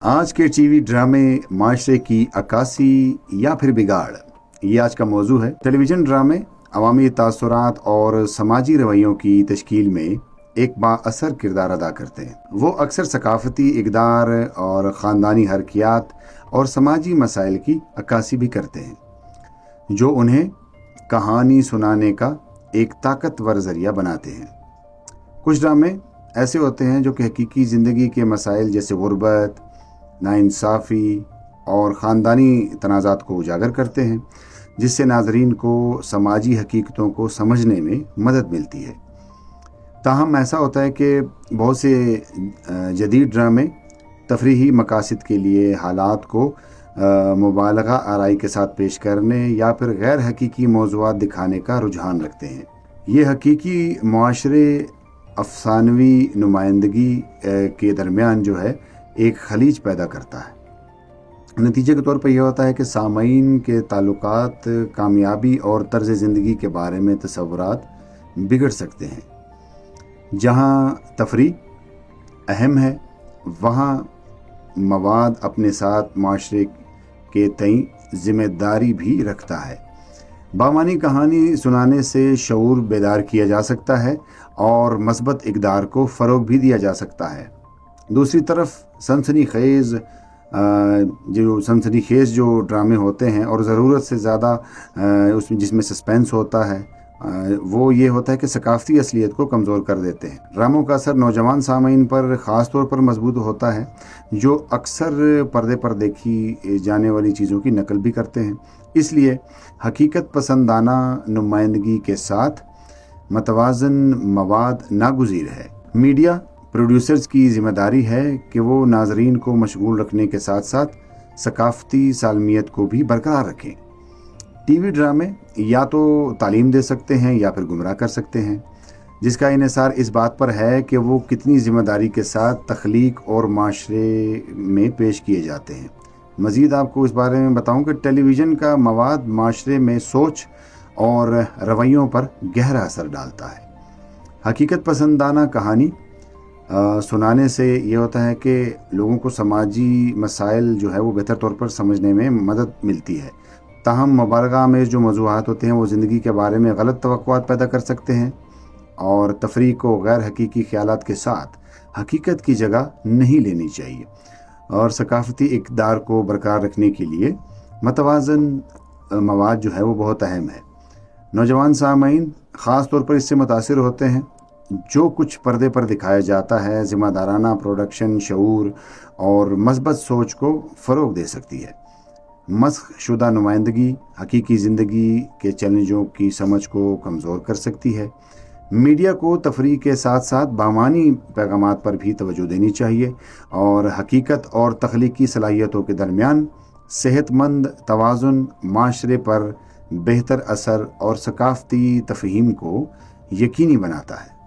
آج کے T V ڈرامے معاشرے کی عکاسی یا پھر بگاڑ، یہ آج کا موضوع ہے۔ ٹیلی ویژن ڈرامے عوامی تاثرات اور سماجی رویوں کی تشکیل میں ایک با اثر کردار ادا کرتے ہیں۔ وہ اکثر ثقافتی اقدار اور خاندانی حرکیات اور سماجی مسائل کی عکاسی بھی کرتے ہیں، جو انہیں کہانی سنانے کا ایک طاقتور ذریعہ بناتے ہیں۔ کچھ ڈرامے ایسے ہوتے ہیں جو کہ حقیقی زندگی کے مسائل جیسے غربت، ناانصافی اور خاندانی تنازعات کو اجاگر کرتے ہیں، جس سے ناظرین کو سماجی حقیقتوں کو سمجھنے میں مدد ملتی ہے۔ تاہم ایسا ہوتا ہے کہ بہت سے جدید ڈرامے تفریحی مقاصد کے لیے حالات کو مبالغہ آرائی کے ساتھ پیش کرنے یا پھر غیر حقیقی موضوعات دکھانے کا رجحان رکھتے ہیں۔ یہ حقیقی معاشرے افسانوی نمائندگی کے درمیان جو ہے ایک خلیج پیدا کرتا ہے۔ نتیجے کے طور پر یہ ہوتا ہے کہ سامعین کے تعلقات، کامیابی اور طرز زندگی کے بارے میں تصورات بگڑ سکتے ہیں۔ جہاں تفریح اہم ہے، وہاں مواد اپنے ساتھ معاشرے کے تئیں ذمہ داری بھی رکھتا ہے۔ بامعنی کہانی سنانے سے شعور بیدار کیا جا سکتا ہے اور مثبت اقدار کو فروغ بھی دیا جا سکتا ہے۔ دوسری طرف سنسنی خیز جو ڈرامے ہوتے ہیں اور ضرورت سے زیادہ جس میں سسپینس ہوتا ہے، وہ یہ ہوتا ہے کہ ثقافتی اصلیت کو کمزور کر دیتے ہیں۔ ڈراموں کا اثر نوجوان سامعین پر خاص طور پر مضبوط ہوتا ہے، جو اکثر پردے پر دیکھی جانے والی چیزوں کی نقل بھی کرتے ہیں۔ اس لیے حقیقت پسندانہ نمائندگی کے ساتھ متوازن مواد ناگزیر ہے۔ میڈیا پروڈیوسرز کی ذمہ داری ہے کہ وہ ناظرین کو مشغول رکھنے کے ساتھ ساتھ ثقافتی سالمیت کو بھی برقرار رکھیں۔ ٹی وی ڈرامے یا تو تعلیم دے سکتے ہیں یا پھر گمراہ کر سکتے ہیں، جس کا انحصار اس بات پر ہے کہ وہ کتنی ذمہ داری کے ساتھ تخلیق اور معاشرے میں پیش کیے جاتے ہیں۔ مزید آپ کو اس بارے میں بتاؤں کہ ٹیلی ویژن کا مواد معاشرے میں سوچ اور رویوں پر گہرا اثر ڈالتا ہے۔ حقیقت پسندانہ کہانی سنانے سے یہ ہوتا ہے کہ لوگوں کو سماجی مسائل جو ہے وہ بہتر طور پر سمجھنے میں مدد ملتی ہے۔ تاہم مبالغہ آمیز جو موضوعات ہوتے ہیں وہ زندگی کے بارے میں غلط توقعات پیدا کر سکتے ہیں اور تفریح کو غیر حقیقی خیالات کے ساتھ حقیقت کی جگہ نہیں لینی چاہیے، اور ثقافتی اقدار کو برقرار رکھنے کے لیے متوازن مواد جو ہے وہ بہت اہم ہے۔ نوجوان سامعین خاص طور پر اس سے متاثر ہوتے ہیں۔ جو کچھ پردے پر دکھایا جاتا ہے ذمہ دارانہ پروڈکشن، شعور اور مثبت سوچ کو فروغ دے سکتی ہے۔ مسخ شدہ نمائندگی حقیقی زندگی کے چیلنجوں کی سمجھ کو کمزور کر سکتی ہے۔ میڈیا کو تفریح کے ساتھ ساتھ بامعنی پیغامات پر بھی توجہ دینی چاہیے اور حقیقت اور تخلیقی صلاحیتوں کے درمیان صحت مند توازن معاشرے پر بہتر اثر اور ثقافتی تفہیم کو یقینی بناتا ہے۔